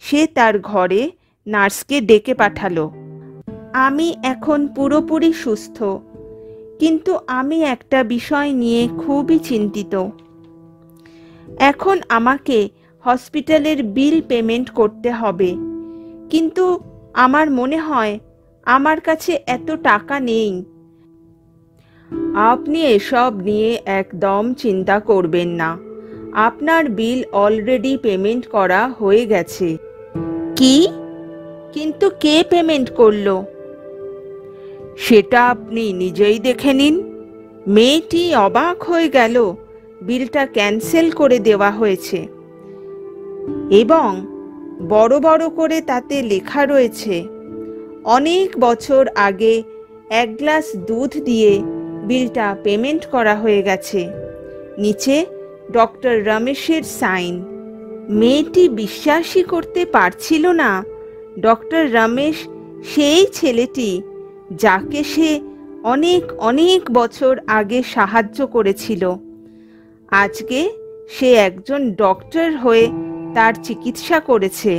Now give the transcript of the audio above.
সে তার ঘরে নার্সকে ডেকে পাঠালো। আমি এখন পুরোপুরি সুস্থ, কিন্তু আমি একটা বিষয় নিয়ে খুবই চিন্তিত। এখন আমাকে হসপিটালের বিল পেমেন্ট করতে হবে, কিন্তু আমার মনে হয় আমার কাছে এত টাকা নেই। আপনি এসব নিয়ে একদম চিন্তা করবেন না, আপনার বিল অলরেডি পেমেন্ট করা হয়ে গেছে। কি? কিন্তু কে পেমেন্ট করলো? সেটা আপনি নিজেই দেখে নিন। মেয়েটি অবাক হয়ে গেল। বিলটা ক্যান্সেল করে দেওয়া হয়েছে এবং বড় বড় করে তাতে লেখা রয়েছে, অনেক বছর আগে এক গ্লাস দুধ দিয়ে বিলটা পেমেন্ট করা হয়ে গেছে। নিচে ডক্টর রমেশের সাইন। মেয়েটি বিশ্বাসই করতে পারছিল না ডক্টর রমেশ সেই ছেলেটি যাকে সে অনেক অনেক বছর আগে সাহায্য করেছিল। আজকে সে একজন ডক্টর হয়ে তার চিকিৎসা করেছে।